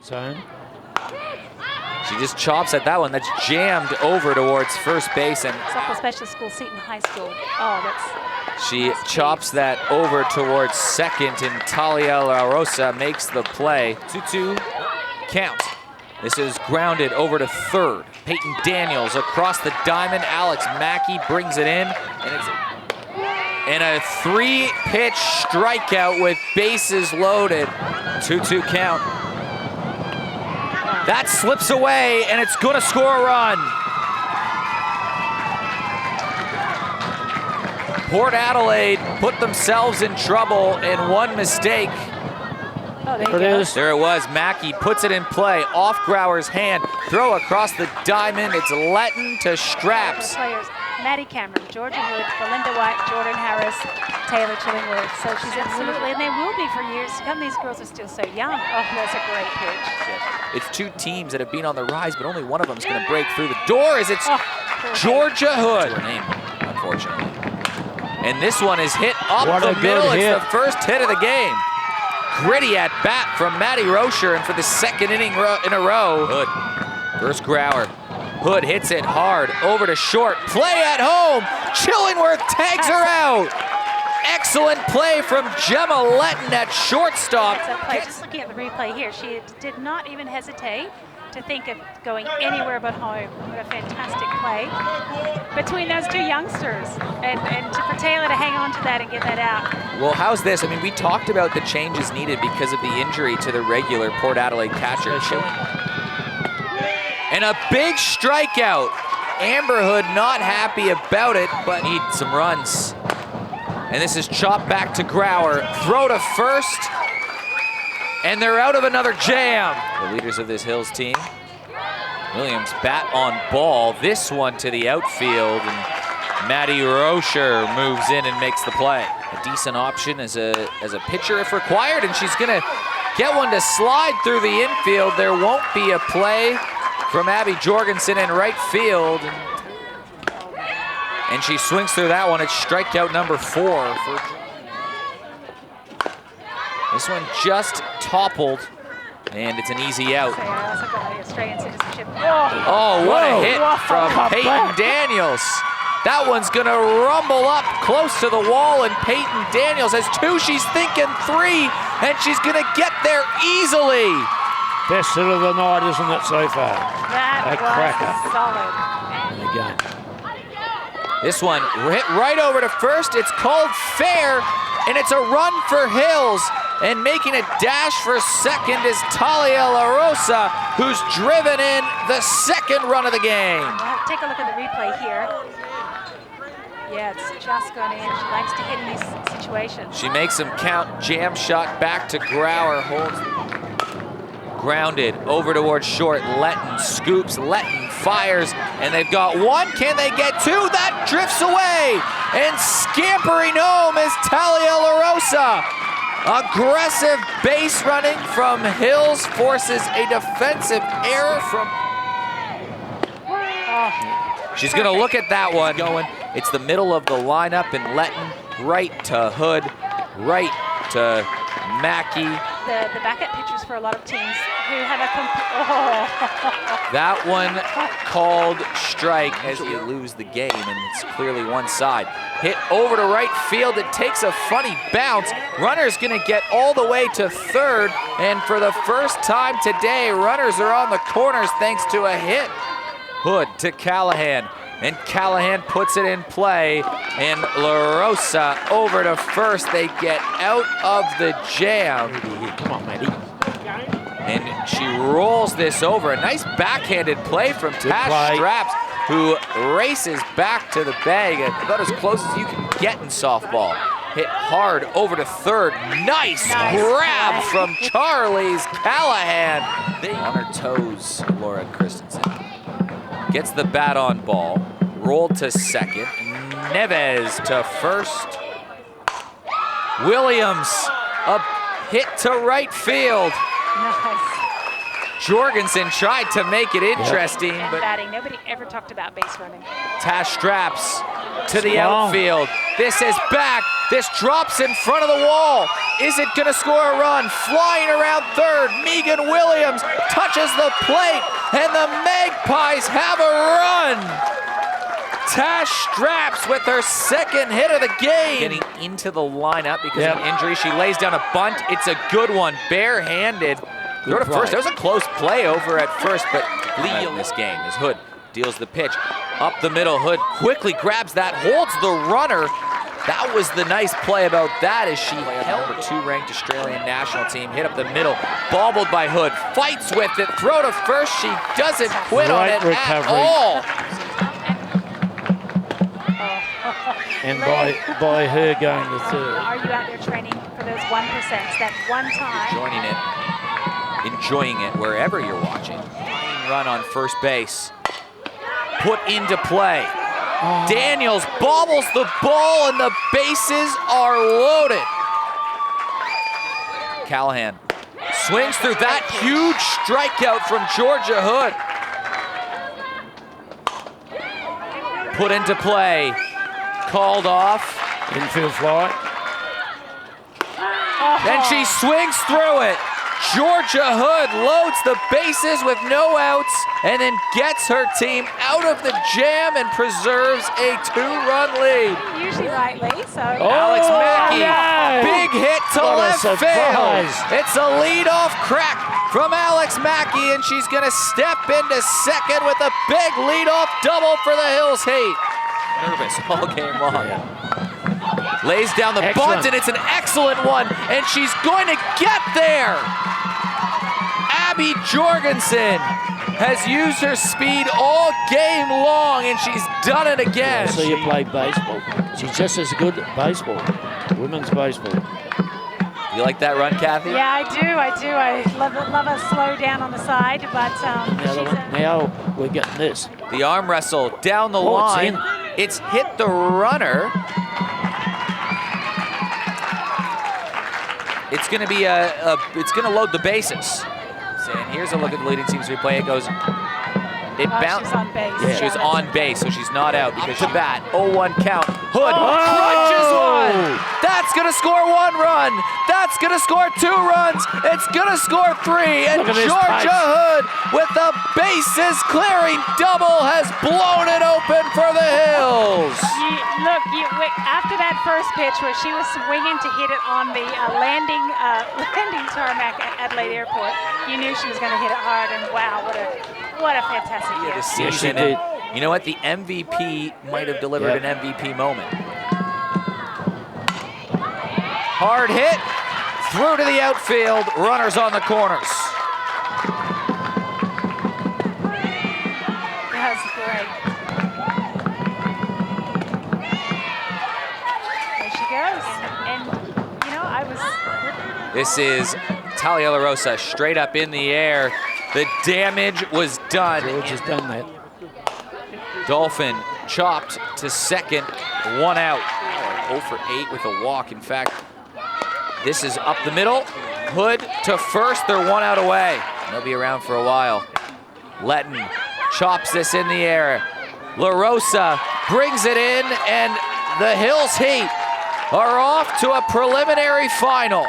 Zone. She just chops at that one. That's jammed over towards first base, and Softball Special School, Seton High School. Oh, that's. she nice chops that over towards second, and Talia La Rosa makes the play. 2-2 count. This is grounded over to third. Peyton Daniels across the diamond. Alex Mackey brings it in, and it's a 3-pitch strikeout with bases loaded. 2-2 count. That slips away, and it's gonna score a run. Port Adelaide put themselves in trouble in one mistake. Oh, there you go. There it was. Mackey puts it in play. Off Grauer's hand. Throw across the diamond. It's Letton to Straps. Players: Maddie Cameron, Georgia Hood, Belinda White, Jordan Harris, Taylor Chillingworth. So she's absolutely, and they will be for years to come. These girls are still so young. Oh, that's a great pitch. It's two teams that have been on the rise, but only one of them is going to break through the door. As it's Oh, Georgia Hood. Her name, unfortunately. And this one is hit up What the a good middle. hit. It's the first hit of the game. Gritty at bat from Maddie Rocher, and for the second inning in a row, Hood versus Grauer. Hood hits it hard over to short. Play at home. Chillingworth tags her out. Excellent play from Gemma Letton at shortstop. That's a play. Just looking at the replay here, she did not even hesitate to think of going anywhere but home. What a fantastic play between those two youngsters, and for Taylor to hang on to that and get that out. Well, how's this? I mean, we talked about the changes needed because of the injury to the regular Port Adelaide catcher. And a big strikeout. Amber Hood not happy about it, but need some runs. And this is chopped back to Grauer. Throw to first. And they're out of another jam. The leaders of this Hills team. Williams bat on ball. This one to the outfield. And Maddie Rocher moves in and makes the play. A decent option as a pitcher if required. And she's going to get one to slide through the infield. There won't be a play from Abby Jorgensen in right field. And she swings through that one. It's strikeout number 4 for. This one just toppled, and it's an easy out. Oh, what a hit from Peyton Daniels. That one's gonna rumble up close to the wall, and Peyton Daniels has 2. She's thinking 3, and she's gonna get there easily. Best hit of the night, isn't it, so far? That was cracker. solid. Again. This one hit right over to first. It's called fair, and it's a run for Hills. And making a dash for second is Talia La Rosa, who's driven in the second run of the game. Well, take a look at the replay here. Yeah, it's just gone in. She likes to hit in these situations. She makes him count. Jam shot back to Grauer. Holds. Grounded over towards short. Letton scoops. Letton fires. And they've got 1. Can they get 2? That drifts away. And scampering home is Talia La Rosa. Aggressive base running from Hills forces a defensive error from. She's going to look at that one. It's the middle of the lineup, and Letton right to Hood, right to Mackey. The backup pitchers for a lot of teams who have a That one called strike as you lose the game, and it's clearly one side. Hit over to right field. It takes a funny bounce. Runner's going to get all the way to third, and for the first time today, runners are on the corners thanks to a hit. Hood to Callahan, and Callahan puts it in play, and La Rosa over to first. They get out of the jam. Come on, matey. And she rolls this over. A nice backhanded play from Tash Straps, who races back to the bag, about as close as you can get in softball. Hit hard over to third. Nice grab from Charlie's Callahan. On her toes, Laura Christensen. Gets the bat on ball. Rolled to second. Neves to first. Williams, a hit to right field. nice. Jorgensen tried to make it interesting, And but batting. Nobody ever talked about base running. Tash straps to the Strong. outfield. This is back. This drops in front of the wall. Is it going to score a run? Flying around third, Megan Williams touches the plate, and the Magpies have a run. Tash Straps with her second hit of the game. Getting into the lineup because of an injury. She lays down a bunt. It's a good one, barehanded. Throw to first. That was a close play over at first, but Lee in this game as Hood deals the pitch up the middle. Hood quickly grabs that, holds the runner. That was the nice play about that as she held her 2 ranked Australian national team, hit up the middle, bobbled by Hood, fights with it, throw to first. She doesn't quit on it at all. And by her going to third. Are you out there training for those 1%, that one time? Enjoying it wherever you're watching. Flying run on first base. Put into play. Daniels bobbles the ball and the bases are loaded. Callahan swings through that huge strikeout from Georgia Hood. Put into play. Called off. Infield fly. Then she swings through it. Georgia Hood loads the bases with no outs and then gets her team out of the jam and preserves a 2-run lead. Usually rightly, so. Alex Mackey, no. big hit to What a left field. surprise. It's a leadoff crack from Alex Mackey, and she's gonna step into second with a big leadoff double for the Hills Heat. Nervous all game long. Lays down the bunt, and it's an excellent one, and she's going to get there. Abby Jorgensen has used her speed all game long, and she's done it again. I see you play baseball. She's just as good at baseball, women's baseball. You like that run, Kathy? Yeah, I do. I love a slow down on the side, but Now we're getting this. The arm wrestle down the line. It's hit the runner. It's going to be it's going to load the bases. And here's a look at the leading team's replay. It goes, it bounced. She's on base. Yeah. She was on base, so she's not out because to bat. 0-1 count. Hood crunches one. That's going to score 1 run. That's going to score 2 runs. It's going to score 3. And Georgia Hood with the bases clearing double has blown it open for the Hills. After that first pitch where she was swinging to hit it on the landing tarmac at Adelaide Airport, you knew she was going to hit it hard, and wow, what a fantastic hit. Yes, she did. You know what? The MVP might have delivered an MVP moment. Hard hit, through to the outfield, runners on the corners. That's great. There she goes. And you know, This is Talia La Rosa straight up in the air. The damage was done. George has done that. Dolphin chopped to second, 1 out. 0 for 8 with a walk. In fact, this is up the middle. Hood to first, they're 1 out away. They'll be around for a while. Letton chops this in the air. La Rosa brings it in, and the Hills Heat are off to a preliminary final.